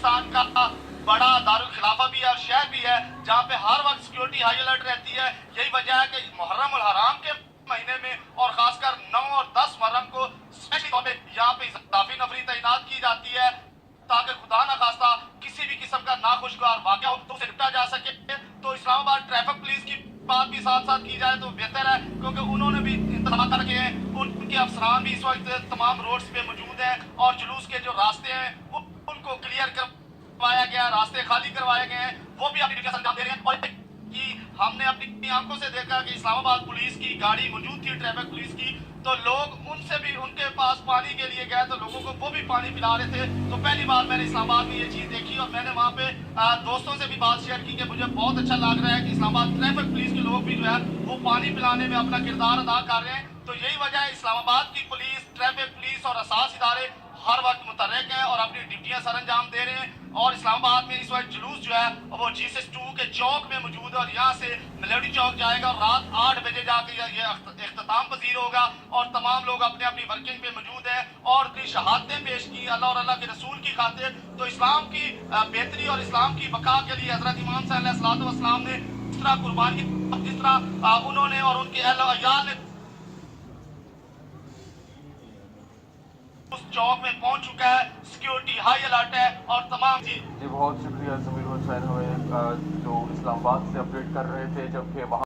پاکستان کا بڑا دارالخلافہ بھی ہے اور شہر بھی ہے جہاں پہ ہر وقت سیکیورٹی ہائی الرٹ رہتی ہے. یہی وجہ ہے کہ محرم الحرام کے مہینے میں اور خاص کر 9 اور 10 محرم کو اسپیشلی طور پہ یہاں پہ اضافی نفری تعینات کی جاتی ہے تاکہ خدا نہ خواستہ کسی بھی قسم کا ناخوشگوار واقعہ ہو تو اسے نپٹا جا سکے. تو اسلام آباد ٹریفک پولیس کی بات بھی ساتھ ساتھ کی جائے تو بہتر ہے کیونکہ انہوں نے بھی انتظامات کر کے ہیں. ان کے افسران بھی اس وقت تمام روڈز پہ موجود ہیں اور جلوس کے جو راستے ہیں ان کو کلیئر کروایا گیا, راستے خالی کروائے گئے ہیں, وہ بھی اپنی ڈیوٹی انجام دے رہے ہیں. اور کہ ہم نے اپنی آنکھوں سے دیکھا کہ اسلام آباد پولیس کی گاڑی موجود تھی ٹریفک پولیس کی, تو لوگ ان سے بھی ان کے پاس پانی کے لیے گئے تو لوگوں کو وہ بھی پانی پلا رہے تھے. تو پہلی بار میں نے اسلام آباد میں یہ چیز دیکھی اور میں نے وہاں پہ دوستوں سے بھی بات شیئر کی کہ مجھے بہت اچھا لگ رہا ہے کہ اسلام آباد ٹریفک پولیس کے لوگ بھی جو ہے وہ پانی پلانے میں اپنا کردار ادا کر رہے ہیں. تو یہی وجہ ہے اسلام آباد کی پولیس, ٹریفک پولیس اور اساس ادارے ہر وقت متحرک ہیں اور اپنی ڈیوٹیاں سر انجام دے رہے ہیں. اور اسلام آباد میں اس وقت جلوس جو ہے وہ Jesus2 کے چوک میں موجود ہے اور یہاں سے میلوڈی چوک جائے گا اور رات 8 بجے جا کے یہ اختتام پذیر ہوگا اور تمام لوگ اپنے اپنی ورکنگ پہ موجود ہیں اور اپنی شہادتیں پیش کی اللہ اور اللہ کے رسول کی خاطر. تو اسلام کی بہتری اور اسلام کی بقا کے لیے حضرت امام صلی اللہ علیہ وسلم نے اس طرح قربانی کی, جس طرح انہوں نے اور ان کے اہل و عیال نے اس چوک میں پہنچ چکا ہے. سیکیورٹی ہائی الرٹ ہے اور تمام جی بہت شکریہ سمیر حسین ہمیں جو اسلام آباد سے اپڈیٹ کر رہے تھے جبکہ وہاں